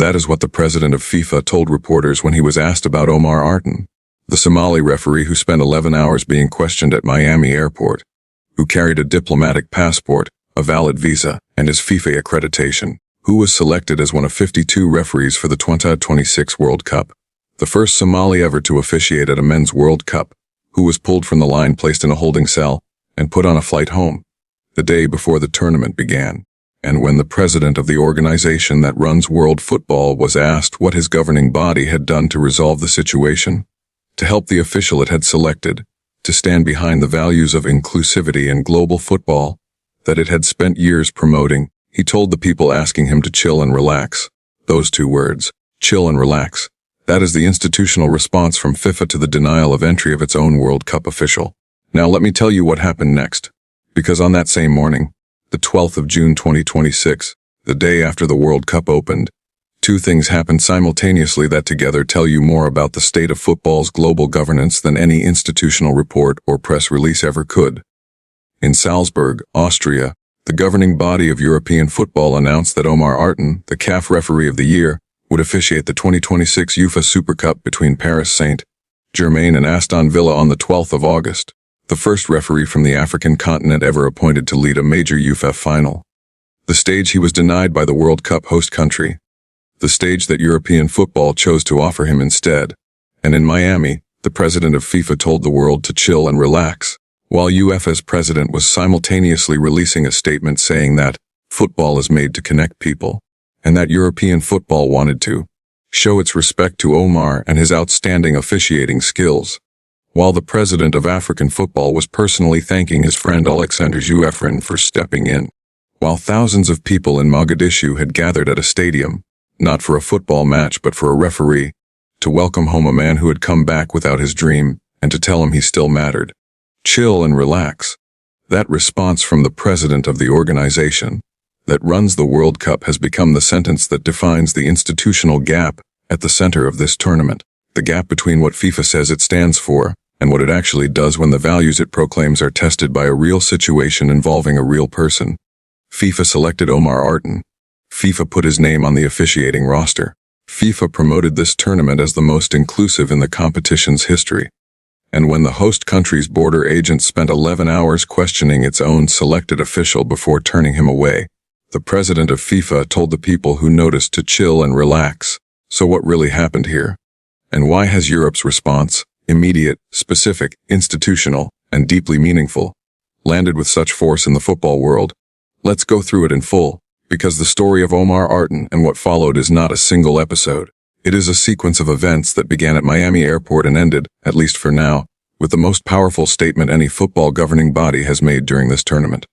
That is what the president of FIFA told reporters when he was asked about Omar Artan, the Somali referee who spent 11 hours being questioned at Miami airport, who carried a diplomatic passport, a valid visa, and his FIFA accreditation, who was selected as one of 52 referees for the 2026 World Cup, the first Somali ever to officiate at a men's World Cup, who was pulled from the line, placed in a holding cell, and put on a flight home, the day before the tournament began. And when the president of the organization that runs world football was asked what his governing body had done to resolve the situation, to help the official it had selected, to stand behind the values of inclusivity and global football that it had spent years promoting, he told the people asking him to chill and relax. Those two words, chill and relax. That is the institutional response from FIFA to the denial of entry of its own World Cup official. Now let me tell you what happened next. Because on that same morning, the 12th of June 2026, the day after the World Cup opened, two things happened simultaneously that together tell you more about the state of football's global governance than any institutional report or press release ever could. In Salzburg, Austria, the governing body of European football announced that Omar Artan, the CAF Referee of the Year, would officiate the 2026 UEFA Super Cup between Paris Saint-Germain and Aston Villa on the 12th of August, the first referee from the African continent ever appointed to lead a major UEFA final. The stage he was denied by the World Cup host country. The stage that European football chose to offer him instead. And in Miami, the president of FIFA told the world to chill and relax, while UEFA's president was simultaneously releasing a statement saying that football is made to connect people, and that European football wanted to show its respect to Omar and his outstanding officiating skills, while the president of African football was personally thanking his friend Alexander Juefrin for stepping in, while thousands of people in Mogadishu had gathered at a stadium, not for a football match but for a referee, to welcome home a man who had come back without his dream and to tell him he still mattered. Chill and relax. That response from the president of the organization that runs the World Cup has become the sentence that defines the institutional gap at the center of this tournament, the gap between what FIFA says it stands for and what it actually does when the values it proclaims are tested by a real situation involving a real person. FIFA selected Omar Artan. FIFA put his name on the officiating roster. FIFA promoted this tournament as the most inclusive in the competition's history. And when the host country's border agent spent 11 hours questioning its own selected official before turning him away, the president of FIFA told the people who noticed to chill and relax. So what really happened here? And why has Europe's response, immediate, specific, institutional, and deeply meaningful, landed with such force in the football world? Let's go through it in full, because the story of Omar Artan and what followed is not a single episode. It is a sequence of events that began at Miami airport and ended, at least for now, with the most powerful statement any football governing body has made during this tournament.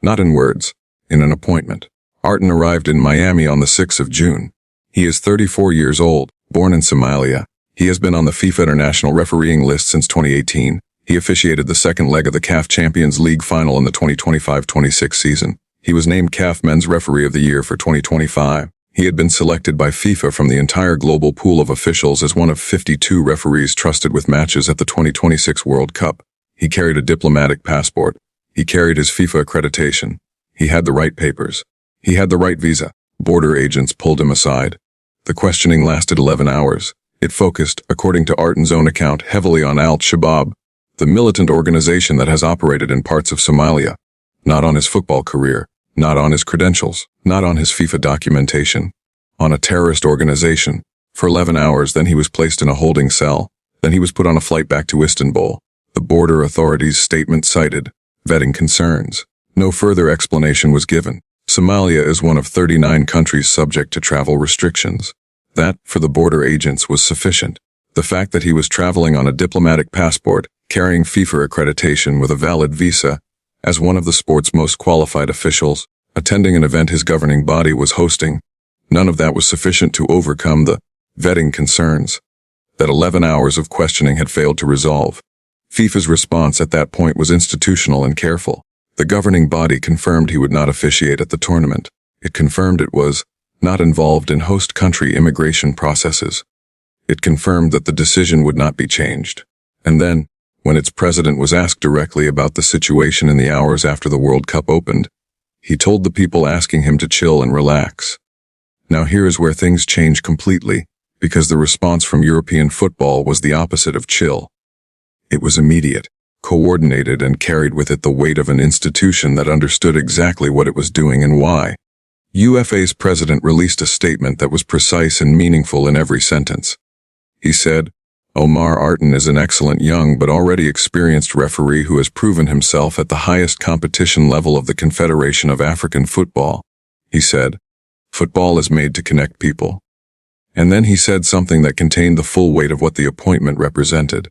Not in words, in an appointment. Artan arrived in Miami on the 6th of June. He is 34 years old, born in Somalia. He has been on the FIFA International refereeing list since 2018. He officiated the second leg of the CAF Champions League final in the 2025-26 season. He was named CAF Men's Referee of the Year for 2025. He had been selected by FIFA from the entire global pool of officials as one of 52 referees trusted with matches at the 2026 World Cup. He carried a diplomatic passport. He carried his FIFA accreditation. He had the right papers. He had the right visa. Border agents pulled him aside. The questioning lasted 11 hours. It focused, according to Artan's own account, heavily on Al-Shabaab, the militant organization that has operated in parts of Somalia. Not on his football career, not on his credentials, not on his FIFA documentation. On a terrorist organization. For 11 hours, then he was placed in a holding cell. Then he was put on a flight back to Istanbul. The border authorities' statement cited vetting concerns. No further explanation was given. Somalia is one of 39 countries subject to travel restrictions. That, for the border agents, was sufficient. The fact that he was traveling on a diplomatic passport, carrying FIFA accreditation with a valid visa, as one of the sport's most qualified officials, attending an event his governing body was hosting, none of that was sufficient to overcome the vetting concerns that 11 hours of questioning had failed to resolve. FIFA's response at that point was institutional and careful. The governing body confirmed he would not officiate at the tournament. It confirmed it was not involved in host country immigration processes. It confirmed that the decision would not be changed. And then, when its president was asked directly about the situation in the hours after the World Cup opened, he told the people asking him to chill and relax. Now here is where things change completely, because the response from European football was the opposite of chill. It was immediate, coordinated, and carried with it the weight of an institution that understood exactly what it was doing and why. UFA's president released a statement that was precise and meaningful in every sentence. He said, "Omar Artan is an excellent young but already experienced referee who has proven himself at the highest competition level of the Confederation of African Football." He said, "Football is made to connect people." And then he said something that contained the full weight of what the appointment represented.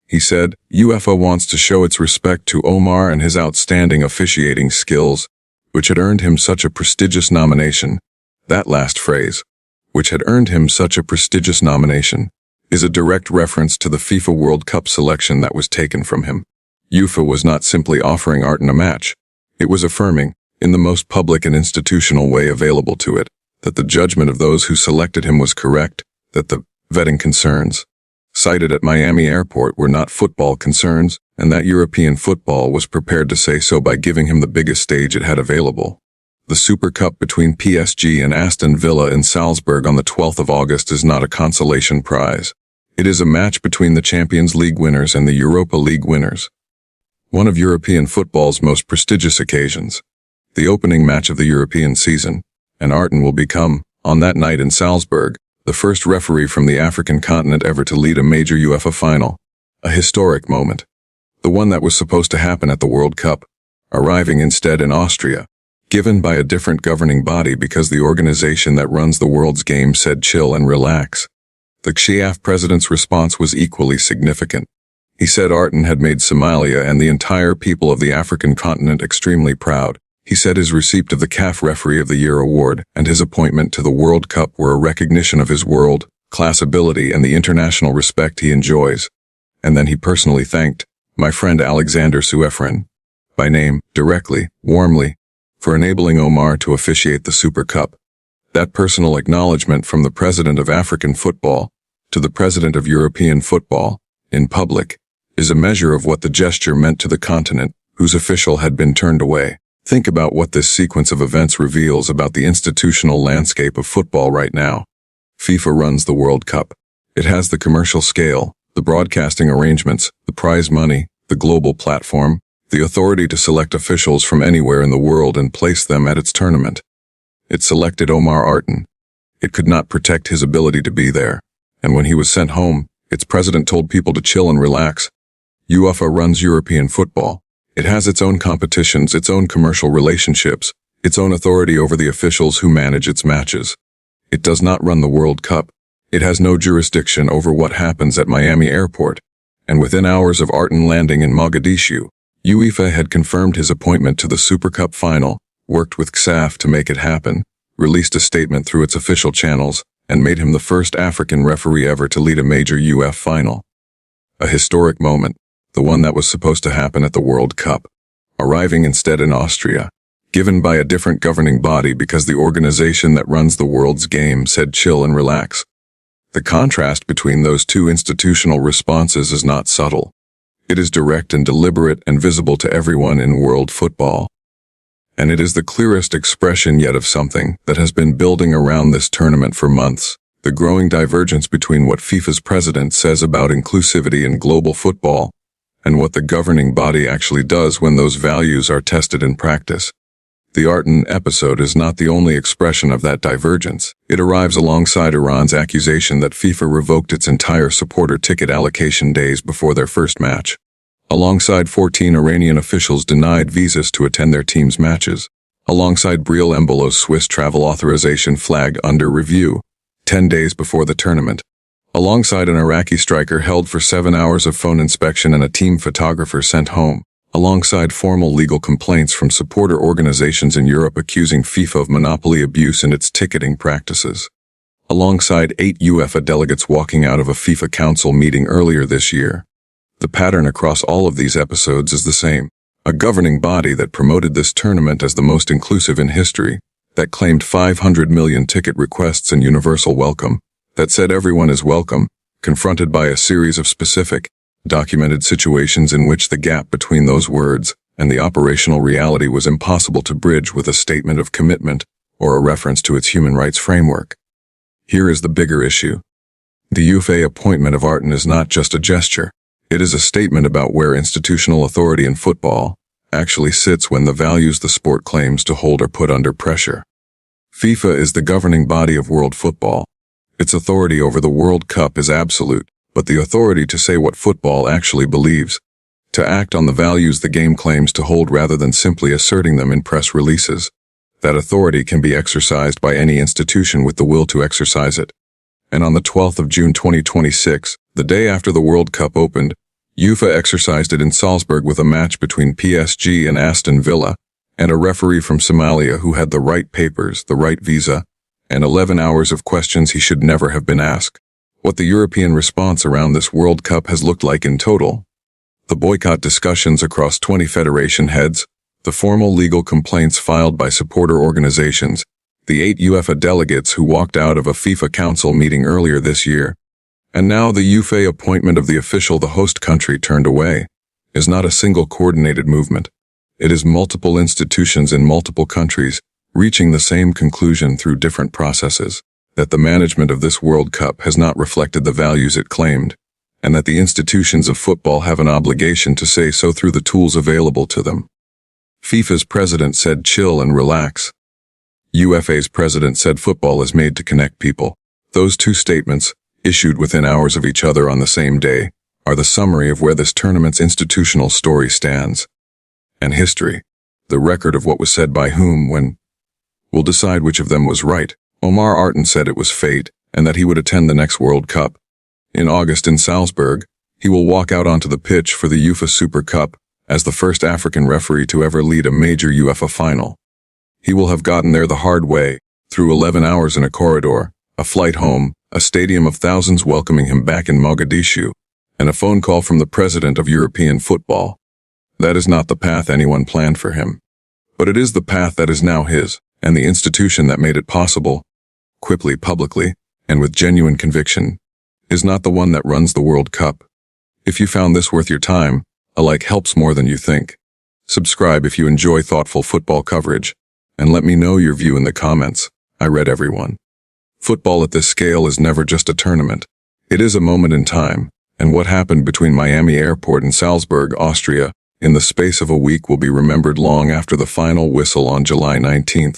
He said, "UEFA wants to show its respect to Omar and his outstanding officiating skills, which had earned him such a prestigious nomination." That last phrase, "which had earned him such a prestigious nomination," is a direct reference to the FIFA World Cup selection that was taken from him. UEFA was not simply offering Artan a match. It was affirming, in the most public and institutional way available to it, that the judgment of those who selected him was correct, that the vetting concerns cited at Miami Airport were not football concerns, and that European football was prepared to say so by giving him the biggest stage it had available. The Super Cup between PSG and Aston Villa in Salzburg on the 12th of August is not a consolation prize. It is a match between the Champions League winners and the Europa League winners. One of European football's most prestigious occasions. The opening match of the European season, and Artan will become, on that night in Salzburg, the first referee from the African continent ever to lead a major UEFA final. A historic moment. The one that was supposed to happen at the World Cup, arriving instead in Austria, given by a different governing body because the organization that runs the world's game said chill and relax. The CHIAF president's response was equally significant. He said Artan had made Somalia and the entire people of the African continent extremely proud. He said his receipt of the CAF Referee of the Year award and his appointment to the World Cup were a recognition of his world-class ability and the international respect he enjoys. And then he personally thanked my friend Alexander Suefren, by name, directly, warmly, for enabling Omar to officiate the Super Cup. That personal acknowledgement from the president of African football to the president of European football, in public, is a measure of what the gesture meant to the continent, whose official had been turned away. Think about what this sequence of events reveals about the institutional landscape of football right now. FIFA runs the World Cup. It has the commercial scale, the broadcasting arrangements, the prize money, the global platform, the authority to select officials from anywhere in the world and place them at its tournament. It selected Omar Artan. It could not protect his ability to be there. And when he was sent home, its president told people to chill and relax. UEFA runs European football. It has its own competitions, its own commercial relationships, its own authority over the officials who manage its matches. It does not run the World Cup. It has no jurisdiction over what happens at Miami Airport. And within hours of Artan landing in Mogadishu, UEFA had confirmed his appointment to the Super Cup final, worked with CSAF to make it happen, released a statement through its official channels, and made him the first African referee ever to lead a major UEFA final. A historic moment. The one that was supposed to happen at the World Cup, arriving instead in Austria, given by a different governing body because the organization that runs the world's game said chill and relax. The contrast between those two institutional responses is not subtle. It is direct and deliberate and visible to everyone in world football. And it is the clearest expression yet of something that has been building around this tournament for months. The growing divergence between what FIFA's president says about inclusivity in global football and what the governing body actually does when those values are tested in practice. The Artan episode is not the only expression of that divergence. It arrives alongside Iran's accusation that FIFA revoked its entire supporter ticket allocation days before their first match. Alongside 14 Iranian officials denied visas to attend their team's matches. Alongside Briel Embolo's Swiss travel authorization flagged under review 10 days before the tournament. Alongside an Iraqi striker held for 7 hours of phone inspection and a team photographer sent home, alongside formal legal complaints from supporter organizations in Europe accusing FIFA of monopoly abuse in its ticketing practices, alongside 8 UEFA delegates walking out of a FIFA Council meeting earlier this year. The pattern across all of these episodes is the same. A governing body that promoted this tournament as the most inclusive in history, that claimed 500 million ticket requests and universal welcome, that said everyone is welcome, confronted by a series of specific, documented situations in which the gap between those words and the operational reality was impossible to bridge with a statement of commitment or a reference to its human rights framework. Here is the bigger issue. The UEFA appointment of Artan is not just a gesture. It is a statement about where institutional authority in football actually sits when the values the sport claims to hold are put under pressure. FIFA is the governing body of world football. Its authority over the World Cup is absolute, but the authority to say what football actually believes, to act on the values the game claims to hold rather than simply asserting them in press releases, that authority can be exercised by any institution with the will to exercise it. And on the 12th of June 2026, the day after the World Cup opened, UEFA exercised it in Salzburg with a match between PSG and Aston Villa, and a referee from Somalia who had the right papers, the right visa, and 11 hours of questions he should never have been asked. What the European response around this World Cup has looked like in total. The boycott discussions across 20 federation heads, the formal legal complaints filed by supporter organizations, the 8 UEFA delegates who walked out of a FIFA Council meeting earlier this year, and now the UEFA appointment of the official the host country turned away, is not a single coordinated movement. It is multiple institutions in multiple countries reaching the same conclusion through different processes, that the management of this World Cup has not reflected the values it claimed, and that the institutions of football have an obligation to say so through the tools available to them. FIFA's president said chill and relax. UFA's president said football is made to connect people. Those two statements, issued within hours of each other on the same day, are the summary of where this tournament's institutional story stands. And history, the record of what was said by whom when, will decide which of them was right. Omar Artan said it was fate, and that he would attend the next World Cup. In August in Salzburg, he will walk out onto the pitch for the UEFA Super Cup as the first African referee to ever lead a major UEFA final. He will have gotten there the hard way, through 11 hours in a corridor, a flight home, a stadium of thousands welcoming him back in Mogadishu, and a phone call from the president of European football. That is not the path anyone planned for him. But it is the path that is now his, and the institution that made it possible, quickly, publicly, and with genuine conviction, is not the one that runs the World Cup. If you found this worth your time, a like helps more than you think. Subscribe if you enjoy thoughtful football coverage, and let me know your view in the comments. I read everyone. Football at this scale is never just a tournament. It is a moment in time, and what happened between Miami Airport and Salzburg, Austria, in the space of a week will be remembered long after the final whistle on July 19th.